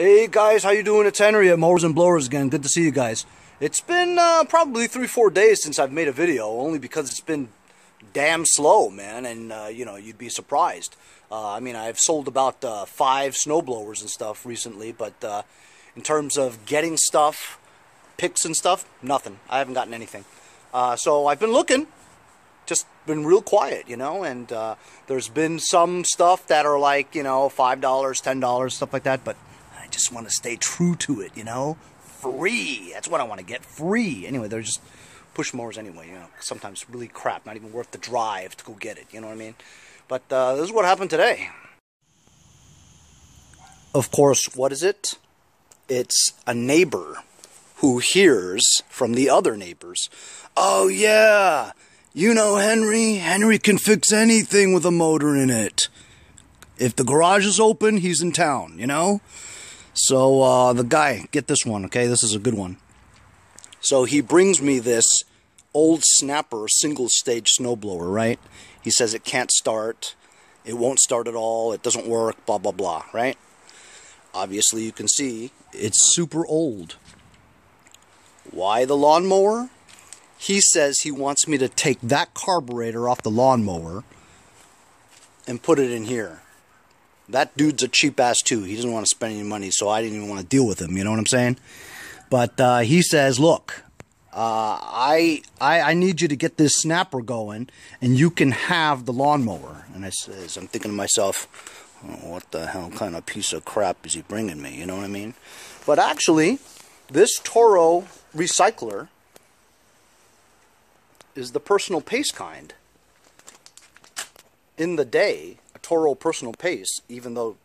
Hey guys, how you doing? It's Henry at Mowers and Blowers again. Good to see you guys. It's been probably 3-4 days since I've made a video, only because it's been damn slow, man, and you know, you'd be surprised. I mean, I've sold about 5 snowblowers and stuff recently, but in terms of getting stuff, picks and stuff, nothing. I haven't gotten anything. So I've been looking, just been real quiet, you know, and there's been some stuff that are like, you know, $5, $10, stuff like that, but I just want to stay true to it, you know, free. That's what I want to get, free. Anyway, they're just push mowers anyway, you know, sometimes really crap, not even worth the drive to go get it, you know what I mean? But this is what happened today. Of course, what is it? It's a neighbor who hears from the other neighbors, oh yeah, you know Henry can fix anything with a motor in it. If the garage is open, he's in town, you know? So the guy, get this one, okay? This is a good one. So he brings me this old Snapper single-stage snowblower, right? He says it can't start, it won't start at all, it doesn't work, blah, blah, blah, right? Obviously, you can see it's super old. Why the lawnmower? He says he wants me to take that carburetor off the lawnmower and put it in here. That dude's a cheap ass too. He doesn't want to spend any money, so I didn't even want to deal with him. You know what I'm saying? But he says, look, I need you to get this Snapper going, and you can have the lawnmower. And I says, I'm thinking to myself, oh, what the hell kind of piece of crap is he bringing me? You know what I mean? But actually, this Toro recycler is the personal pace kind. In the day, a Toro personal pace, even though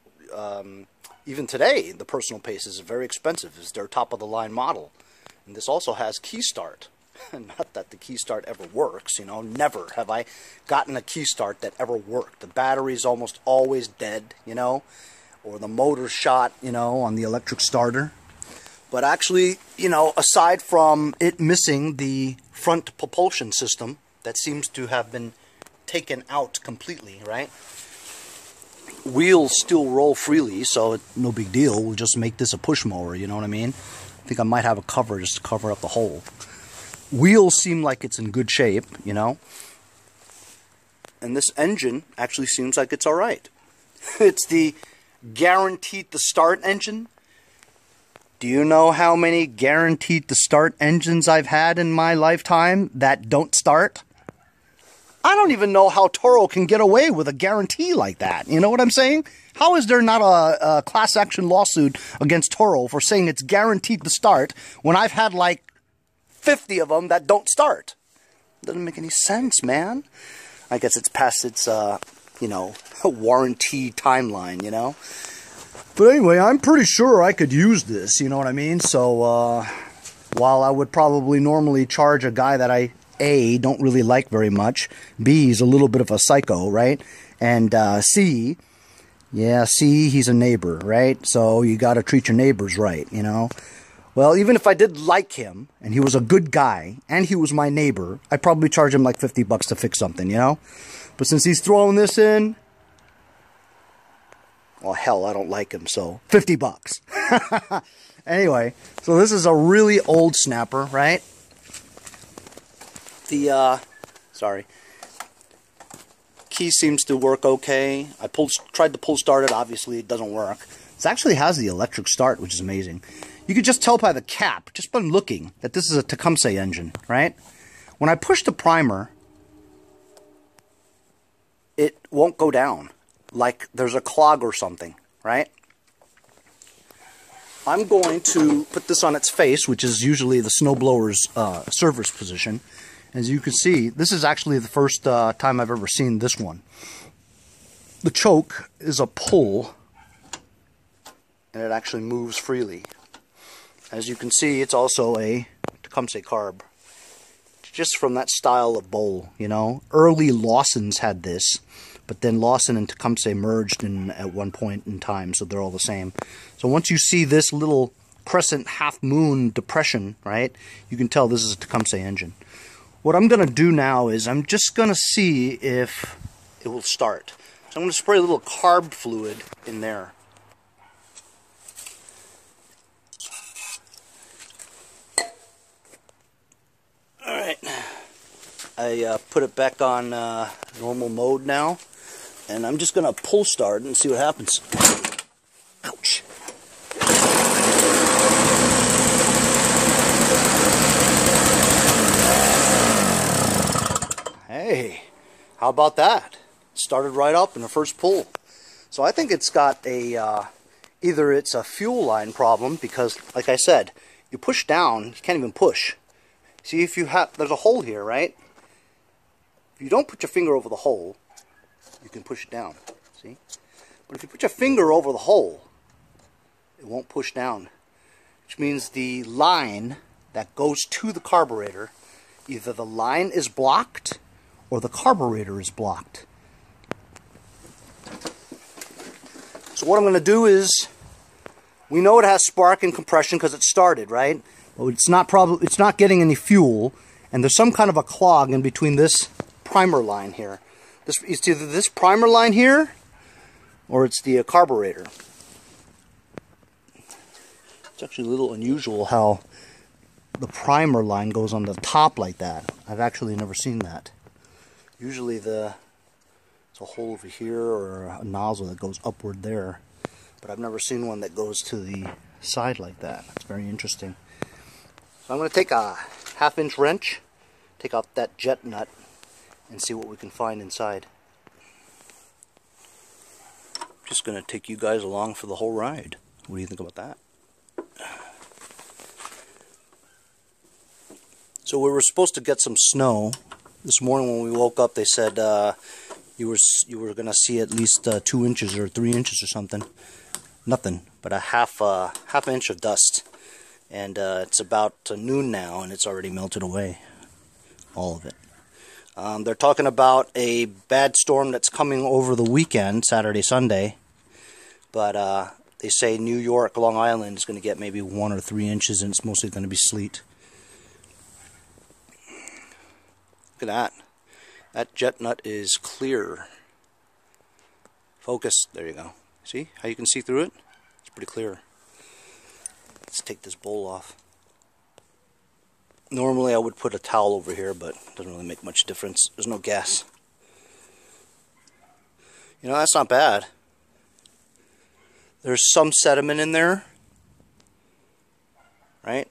even today the personal pace is very expensive, it's their top of the line model. And this also has key start. Not that the key start ever works, you know, never have I gotten a key start that ever worked. The battery's almost always dead, you know, or the motor shot, you know, on the electric starter. But actually, you know, aside from it missing the front propulsion system that seems to have been taken out completely, right? Wheels still roll freely, so no big deal. We'll just make this a push mower, you know what I mean? I think I might have a cover just to cover up the hole. Wheels seem like it's in good shape, you know? And this engine actually seems like it's alright. It's the guaranteed to start engine. Do you know how many guaranteed to start engines I've had in my lifetime that don't start? I don't even know how Toro can get away with a guarantee like that. You know what I'm saying? How is there not a class action lawsuit against Toro for saying it's guaranteed to start when I've had like 50 of them that don't start? Doesn't make any sense, man. I guess it's past its, you know, warranty timeline, you know? But anyway, I'm pretty sure I could use this, you know what I mean? So, while I would probably normally charge a guy that I, A, don't really like very much, B, he's a little bit of a psycho, right? And C, yeah, C, he's a neighbor, right? So you got to treat your neighbors right, you know? Well, even if I did like him, and he was a good guy, and he was my neighbor, I'd probably charge him like 50 bucks to fix something, you know? But since he's throwing this in, well, hell, I don't like him, so 50 bucks. Anyway, so this is a really old Snapper, right? The, sorry. Key seems to work okay. I tried to pull start it, obviously it doesn't work. It actually has the electric start, which is amazing. You could just tell by the cap, just by looking, that this is a Tecumseh engine, right? When I push the primer, it won't go down. Like there's a clog or something, right? I'm going to put this on its face, which is usually the snowblower's server's position. As you can see, this is actually the first time I've ever seen this one. The choke is a pull, and it actually moves freely. As you can see, it's also a Tecumseh carb. Just from that style of bowl, you know. Early Lawsons had this, but then Lawson and Tecumseh merged at one point in time, so they're all the same. So once you see this little crescent half-moon depression, right, you can tell this is a Tecumseh engine. What I'm going to do now is I'm just going to see if it will start. So I'm going to spray a little carb fluid in there. I put it back on normal mode now, and I'm just going to pull start and see what happens. Ouch. Hey, how about that? Started right up in the first pull. So I think it's got a, either it's a fuel line problem, because like I said, you push down, you can't even push. See, if you have, there's a hole here, right? If you don't put your finger over the hole, you can push it down, see? But if you put your finger over the hole, it won't push down. Which means the line that goes to the carburetor, either the line is blocked or the carburetor is blocked. So what I'm going to do is, we know it has spark and compression because it started, right? But it's not getting any fuel, and there's some kind of a clog in between this primer line here. It's either this primer line here, or it's the carburetor. It's actually a little unusual how the primer line goes on the top like that. I've actually never seen that. Usually it's a hole over here or a nozzle that goes upward there. But I've never seen one that goes to the side like that. That's very interesting. So I'm going to take a 1/2-inch wrench, take out that jet nut, and see what we can find inside. Just going to take you guys along for the whole ride. What do you think about that? So we were supposed to get some snow. This morning when we woke up, they said you were going to see at least 2 inches or 3 inches or something. Nothing, but a half inch of dust. And it's about noon now, and it's already melted away. All of it. They're talking about a bad storm that's coming over the weekend, Saturday, Sunday. But they say New York, Long Island is going to get maybe 1 or 3 inches, and it's mostly going to be sleet. Look at that. That jet nut is clear. Focus. There you go. See how you can see through it? It's pretty clear. Let's take this bowl off. Normally I would put a towel over here, but it doesn't really make much difference. There's no gas. You know, that's not bad. There's some sediment in there, right?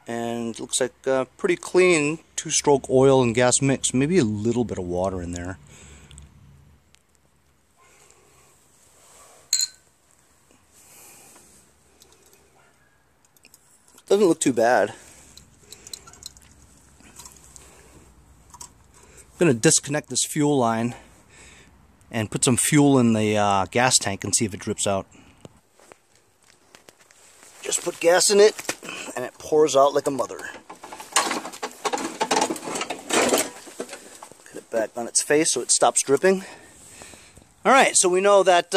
And it looks like pretty clean 2-stroke oil and gas mix. Maybe a little bit of water in there. Doesn't look too bad. I'm going to disconnect this fuel line and put some fuel in the gas tank and see if it drips out. Just put gas in it and it pours out like a mother. Put it back on its face so it stops dripping. Alright, so we know that...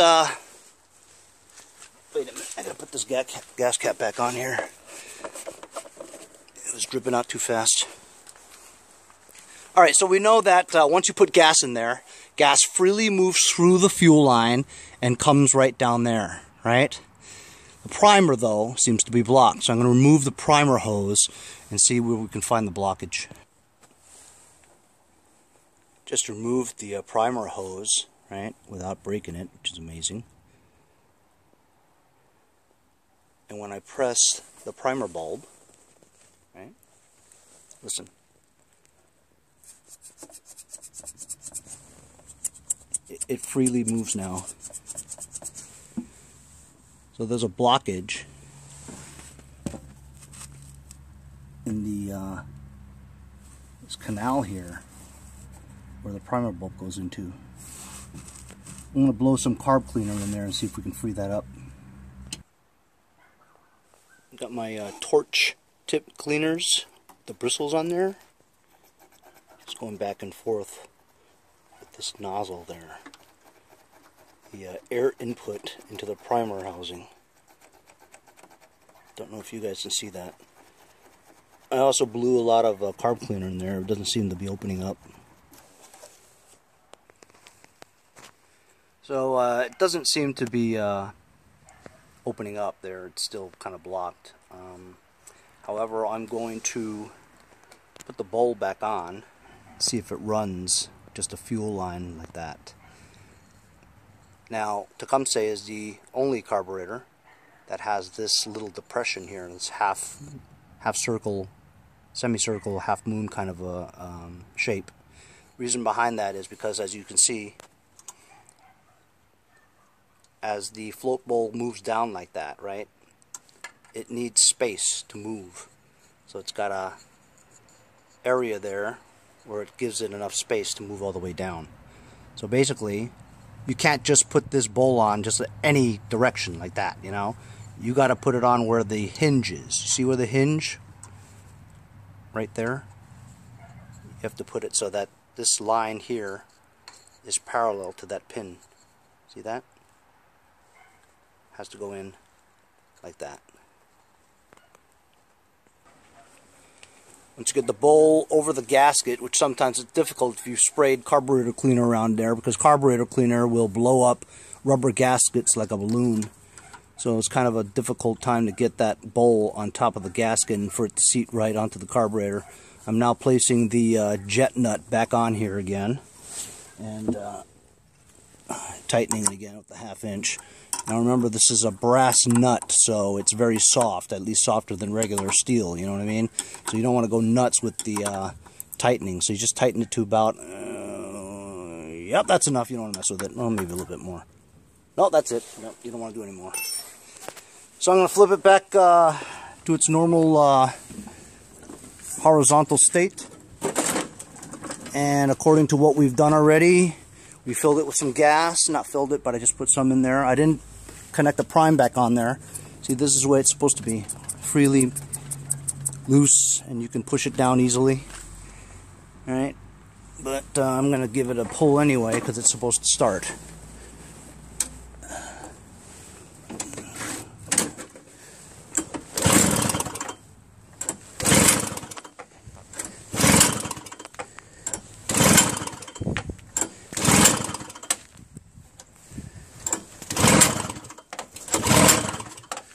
wait a minute, I gotta put this gas cap back on here. It was dripping out too fast. Alright, so we know that once you put gas in there, gas freely moves through the fuel line and comes right down there, right? The primer, though, seems to be blocked, so I'm going to remove the primer hose and see where we can find the blockage. Just removed the primer hose, right, without breaking it, which is amazing. And when I press the primer bulb, right, listen. It freely moves now. So there's a blockage in the this canal here where the primer bulb goes into. I'm going to blow some carb cleaner in there and see if we can free that up. Got my torch tip cleaners, the bristles on there. Just going back and forth with this nozzle there. The air input into the primer housing. Don't know if you guys can see that. I also blew a lot of carb cleaner in there. It doesn't seem to be opening up. So it doesn't seem to be opening up there. It's still kind of blocked. However, I'm going to Put the bowl back on, see if it runs just a fuel line like that. Now, Tecumseh is the only carburetor that has this little depression here, this half circle, semicircle, half moon kind of a shape. Reason behind that is because, as you can see, as the float bowl moves down like that, right, it needs space to move. So it's got a area there where it gives it enough space to move all the way down. So basically, you can't just put this bowl on just any direction like that, you know. You got to put it on where the hinge is. See where the hinge? Right there. You have to put it so that this line here is parallel to that pin. See that? Has to go in like that. Once you get the bowl over the gasket, which sometimes is difficult if you've sprayed carburetor cleaner around there, because carburetor cleaner will blow up rubber gaskets like a balloon. So it's kind of a difficult time to get that bowl on top of the gasket and for it to seat right onto the carburetor. I'm now placing the jet nut back on here again and tightening it again with the 1/2 inch. Now remember, this is a brass nut, so it's very soft, at least softer than regular steel, you know what I mean? So you don't want to go nuts with the tightening, so you just tighten it to about, yep, that's enough. You don't want to mess with it. Well, maybe a little bit more. No, that's it. No, you don't want to do any more. So I'm going to flip it back to its normal horizontal state. And according to what we've done already, we filled it with some gas. Not filled it, but I just put some in there. I didn't connect the prime back on there. See, this is the way it's supposed to be. Freely loose, and you can push it down easily. Alright? But I'm going to give it a pull anyway, because it's supposed to start.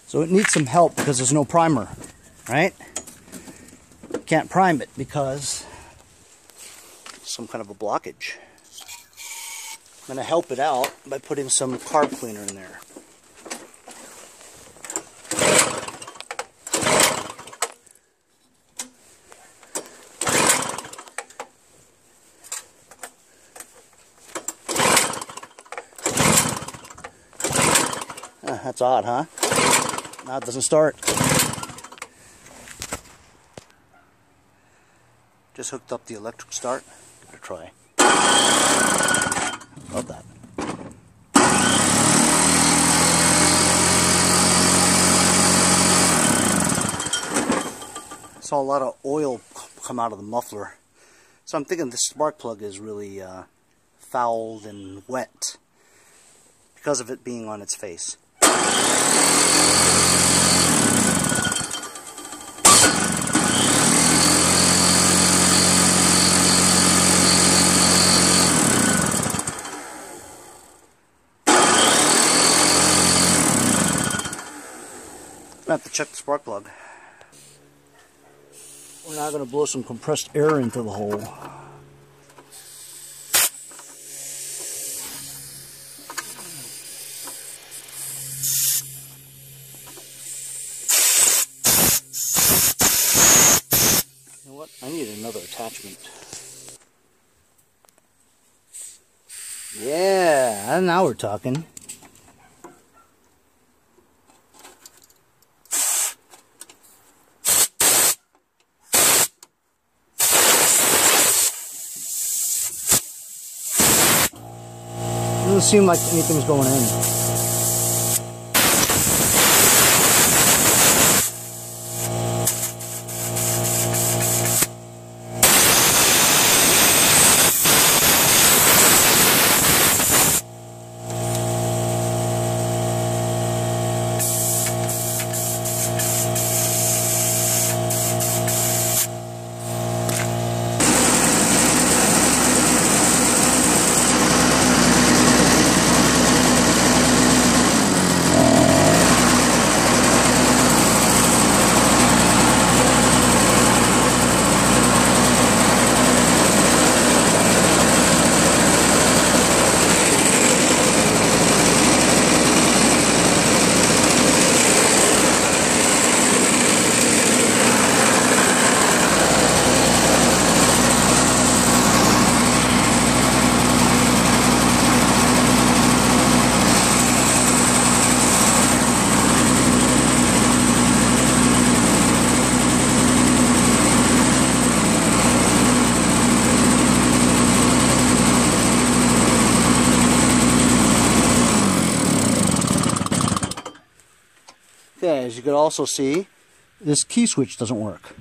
So it needs some help because there's no primer, right? Can't prime it because some kind of a blockage. I'm going to help it out by putting some carb cleaner in there. That's odd, huh? Now it doesn't start. Just hooked up the electric start. Give it a try. Love that. Saw a lot of oil come out of the muffler. So I'm thinking this spark plug is really fouled and wet because of it being on its face. I have to check the spark plug. We're now going to blow some compressed air into the hole. You know what? I need another attachment. Yeah, now we're talking. Doesn't seem like anything's going in. Okay, as you can also see, this key switch doesn't work.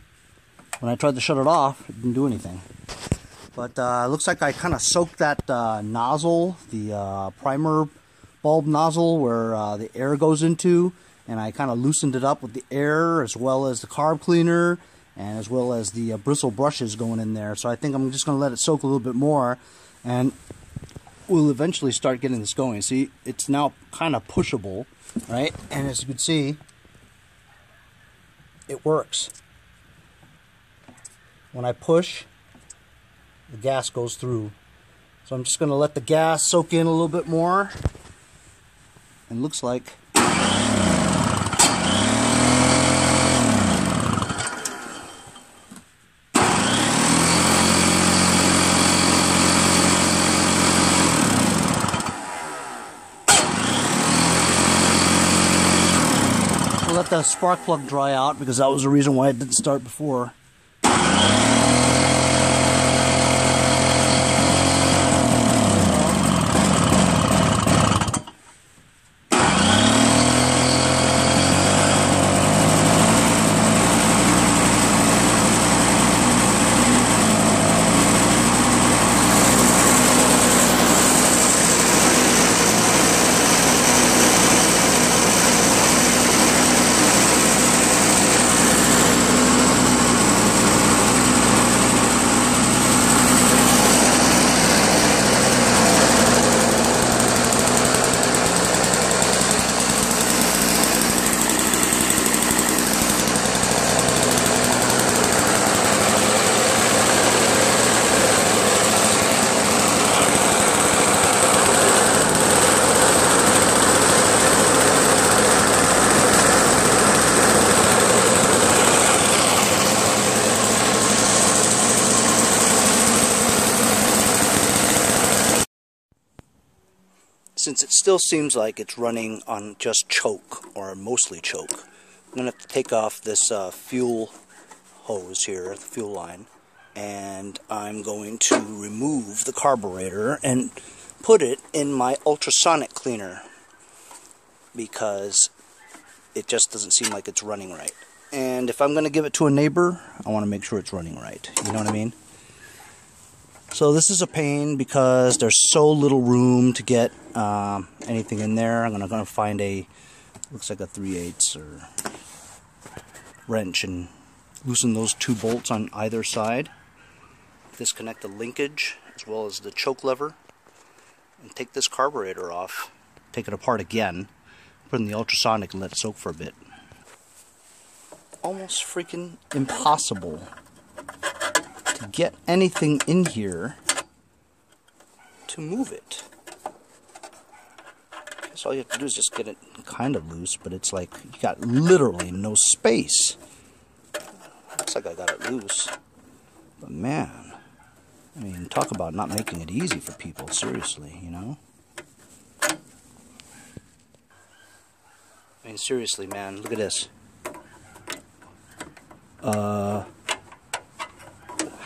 When I tried to shut it off, it didn't do anything. But it looks like I kind of soaked that nozzle, the primer bulb nozzle where the air goes into, and I kind of loosened it up with the air as well as the carb cleaner and as well as the bristle brushes going in there. So I think I'm just going to let it soak a little bit more, and we'll eventually start getting this going. See, it's now kind of pushable, right? And as you can see, it works. When I push, the gas goes through. So I'm just going to let the gas soak in a little bit more. And looks like we'll let the spark plug dry out because that was the reason why it didn't start before. Since it still seems like it's running on just choke, or mostly choke, I'm going to have to take off this fuel hose here, the fuel line, and I'm going to remove the carburetor and put it in my ultrasonic cleaner because it just doesn't seem like it's running right. And if I'm going to give it to a neighbor, I want to make sure it's running right. You know what I mean? So this is a pain because there's so little room to get anything in there. I'm gonna find a, looks like a 3/8 or wrench and loosen those two bolts on either side. Disconnect the linkage as well as the choke lever and take this carburetor off. Take it apart again. Put it in the ultrasonic and let it soak for a bit. Almost freaking impossible to get anything in here to move it. So all you have to do is just get it kind of loose, but it's like you got literally no space. Looks like I got it loose, but man, I mean, talk about not making it easy for people, seriously, you know? I mean, seriously, man, look at this.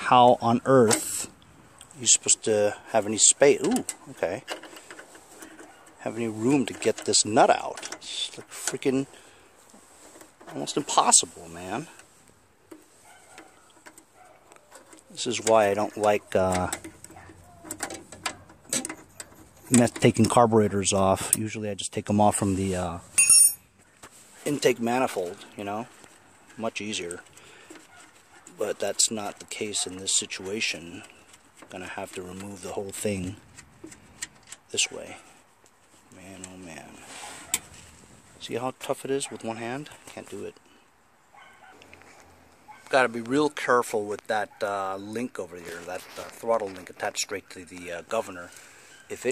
How on earth are you supposed to have any space? Ooh, okay. Have any room to get this nut out? It's like freaking almost impossible, man. This is why I don't like taking carburetors off. Usually I just take them off from the intake manifold, you know, much easier. But that's not the case in this situation. I'm gonna have to remove the whole thing this way. Man, oh man. See how tough it is with one hand? Can't do it. Got to be real careful with that link over here, that throttle link attached straight to the governor. If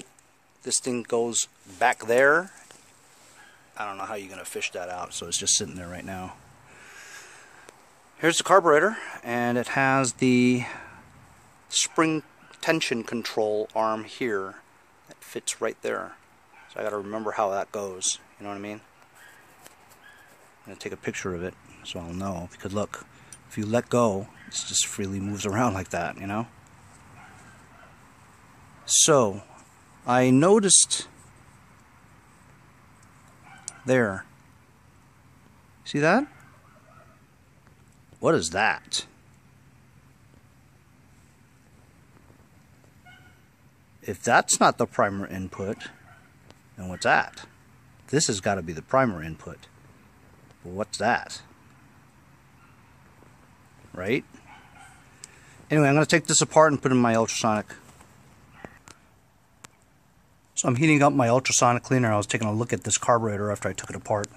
this thing goes back there, I don't know how you're gonna fish that out. So it's just sitting there right now. Here's the carburetor, and it has the spring tension control arm here that fits right there. So I got to remember how that goes. You know what I mean? I'm gonna take a picture of it so I'll know. Because look, if you let go, it just freely moves around like that. You know. So I noticed there See that? What is that? If that's not the primer input, then what's that? This has got to be the primer input. But what's that? Right? Anyway, I'm going to take this apart and put it in my ultrasonic. So I'm heating up my ultrasonic cleaner. I was taking a look at this carburetor after I took it apart.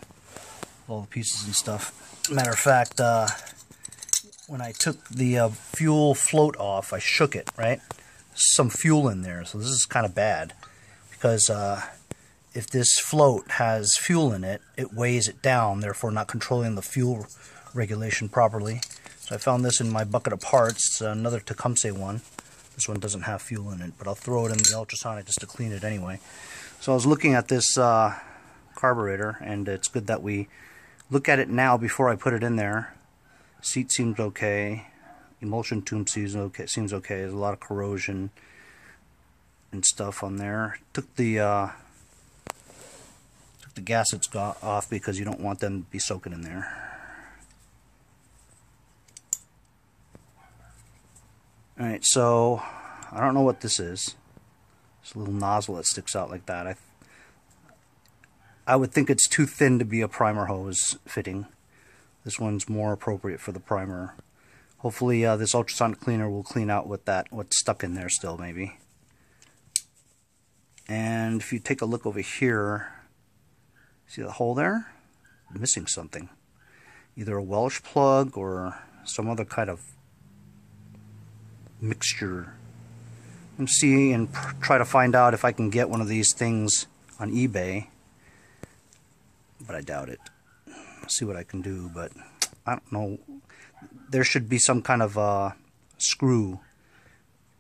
All the pieces and stuff. Matter of fact, when I took the fuel float off, I shook it, right? Some fuel in there, so this is kind of bad because if this float has fuel in it, it weighs it down, therefore not controlling the fuel regulation properly. So I found this in my bucket of parts. It's another Tecumseh one. This one doesn't have fuel in it, but I'll throw it in the ultrasonic just to clean it anyway. So I was looking at this carburetor, and it's good that we look at it now before I put it in there. Seat seems okay. Emulsion tube seems okay. There's a lot of corrosion and stuff on there. Took the gaskets off because you don't want them to be soaking in there. Alright, so I don't know what this is. It's a little nozzle that sticks out like that. I would think it's too thin to be a primer hose fitting. This one's more appropriate for the primer. Hopefully this ultrasonic cleaner will clean out what's stuck in there still, maybe. And if you take a look over here, see the hole there? I'm missing something. Either a Welsh plug or some other kind of mixture. I'm see and try to find out if I can get one of these things on eBay, but I doubt it. I'll see what I can do, but I don't know. There should be some kind of screw,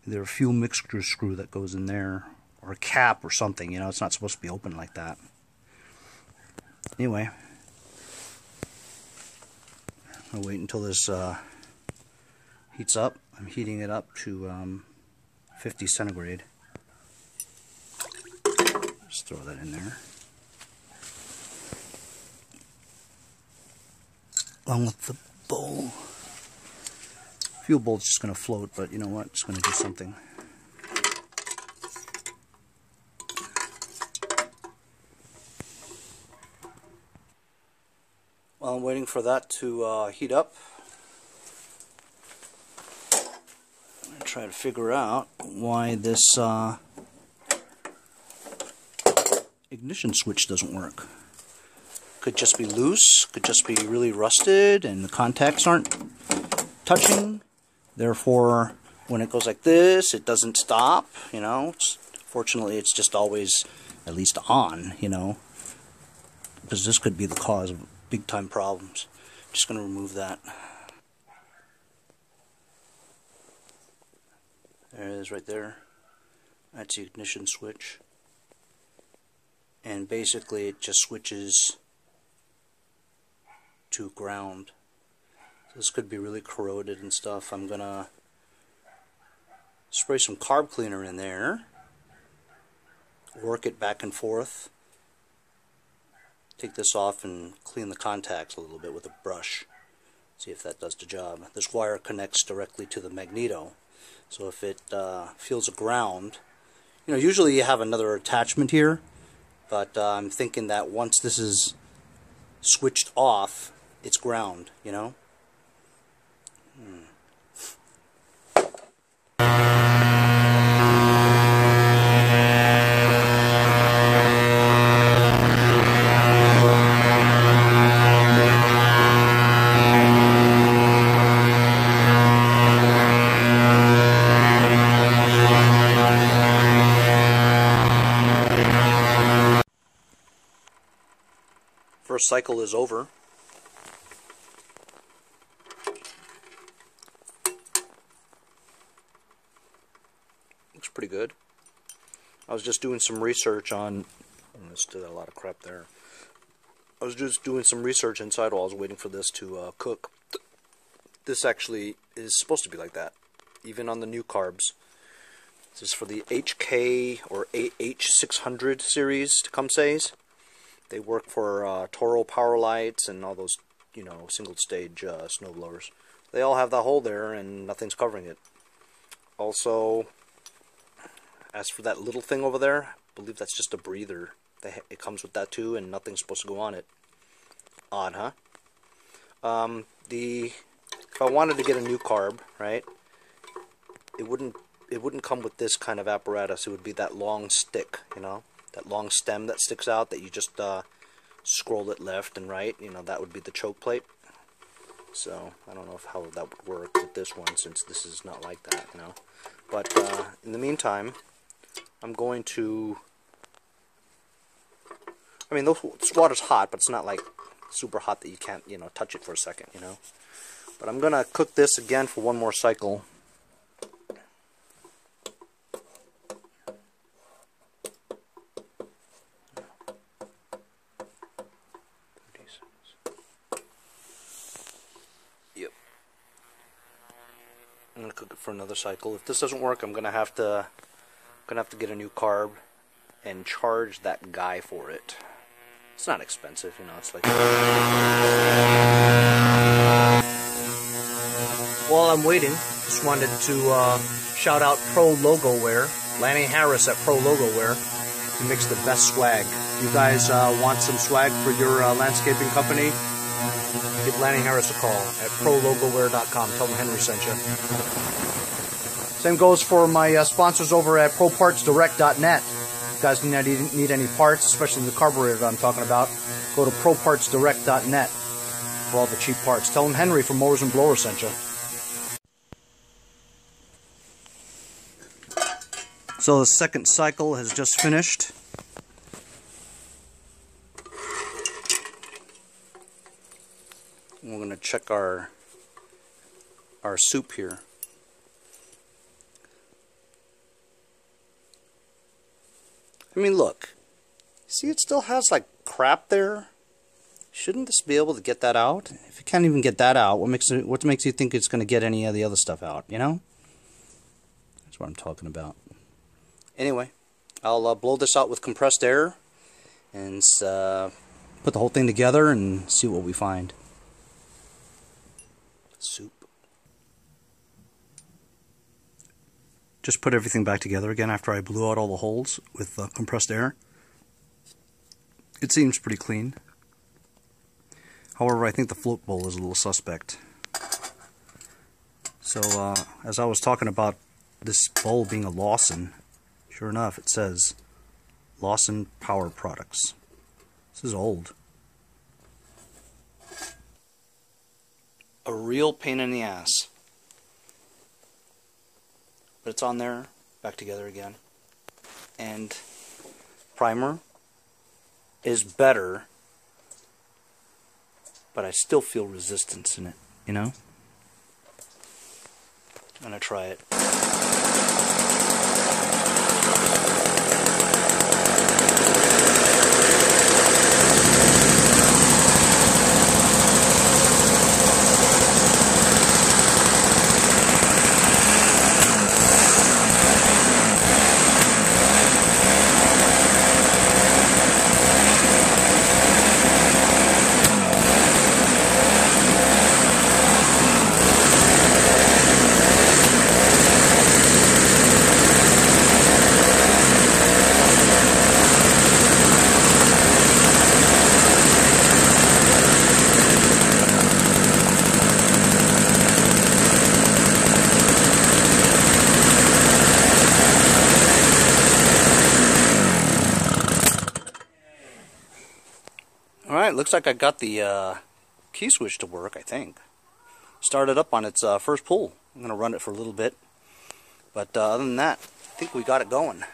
either a fuel mixture screw that goes in there, or a cap or something. You know, it's not supposed to be open like that. Anyway, I'll wait until this heats up. I'm heating it up to 50 centigrade. Just throw that in there. Along with the bowl. Fuel bowl's just going to float, but you know what? It's going to do something. While I'm waiting for that to heat up, I'm going to try to figure out why this ignition switch doesn't work. Could just be loose, could just be really rusted, and the contacts aren't touching. Therefore, when it goes like this, it doesn't stop, you know. Fortunately, it's just always at least on, you know, because this could be the cause of big time problems. Just going to remove that. There it is right there. That's the ignition switch. And basically it just switches to ground. So this could be really corroded and stuff. I'm going to spray some carb cleaner in there. Work it back and forth. Take this off and clean the contacts a little bit with a brush. See if that does the job. This wire connects directly to the magneto. So if it feels a ground, you know, usually you have another attachment here, but I'm thinking that once this is switched off, it's ground, you know. First cycle is over. Looks pretty good. I was just doing some research on, I just did a lot of crap there. I was just doing some research inside while I was waiting for this to cook. This actually is supposed to be like that, even on the new carbs. This is for the HK or H600 series Tecumsehs. They work for Toro power lights and all those you know, single stage snowblowers. They all have that hole there and nothing's covering it. Also, as for that little thing over there, I believe that's just a breather. It comes with that too, and nothing's supposed to go on it. Odd, huh? If I wanted to get a new carb, right, it wouldn't come with this kind of apparatus. It would be that long stick, you know, that long stem that sticks out that you just scroll it left and right. You know, that would be the choke plate. So I don't know how that would work with this one, since this is not like that, you know. But in the meantime, I'm going to, I mean, this water's hot, but it's not like super hot that you can't, you know, touch it for a second, you know. But I'm gonna cook this again for one more cycle. Yep. I'm gonna cook it for another cycle. If this doesn't work, I'm gonna have to get a new carb and charge that guy for it. It's not expensive, you know. It's like. While I'm waiting, just wanted to shout out Pro Logo Wear, Lanny Harris at Pro Logo Wear. He makes the best swag. If you guys want some swag for your landscaping company, give Lanny Harris a call at prologowear.com. Tell them Henry sent you. Same goes for my sponsors over at propartsdirect.net. If you guys need any parts, especially the carburetor that I'm talking about, go to propartsdirect.net for all the cheap parts. Tell them Henry from Mowers and Blowers sent you. So the second cycle has just finished. We're going to check our soup here. I mean, look. See, it still has like crap there. Shouldn't this be able to get that out? If it can't even get that out, what makes you think it's going to get any of the other stuff out, you know? That's what I'm talking about. Anyway, I'll blow this out with compressed air and put the whole thing together and see what we find. Soup. Just put everything back together again after I blew out all the holes with compressed air. It seems pretty clean. However, I think the float bowl is a little suspect. So, as I was talking about this bowl being a Lawson, sure enough, it says Lawson Power Products. This is old. A real pain in the ass. But it's on there, back together again. And primer is better, but I still feel resistance in it, you know? I'm gonna try it. Alright, looks like I got the key switch to work, I think. Started up on its first pull. I'm going to run it for a little bit. But other than that, I think we got it going.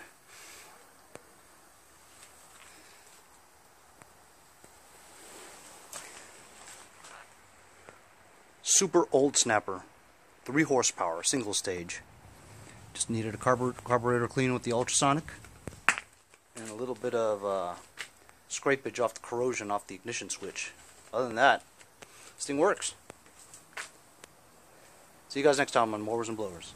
Super old snapper. 3 horsepower, single stage. Just needed a carburetor clean with the ultrasonic. And a little bit of scrapage off the corrosion off the ignition switch. Other than that, this thing works. See you guys next time on Mowers and Blowers.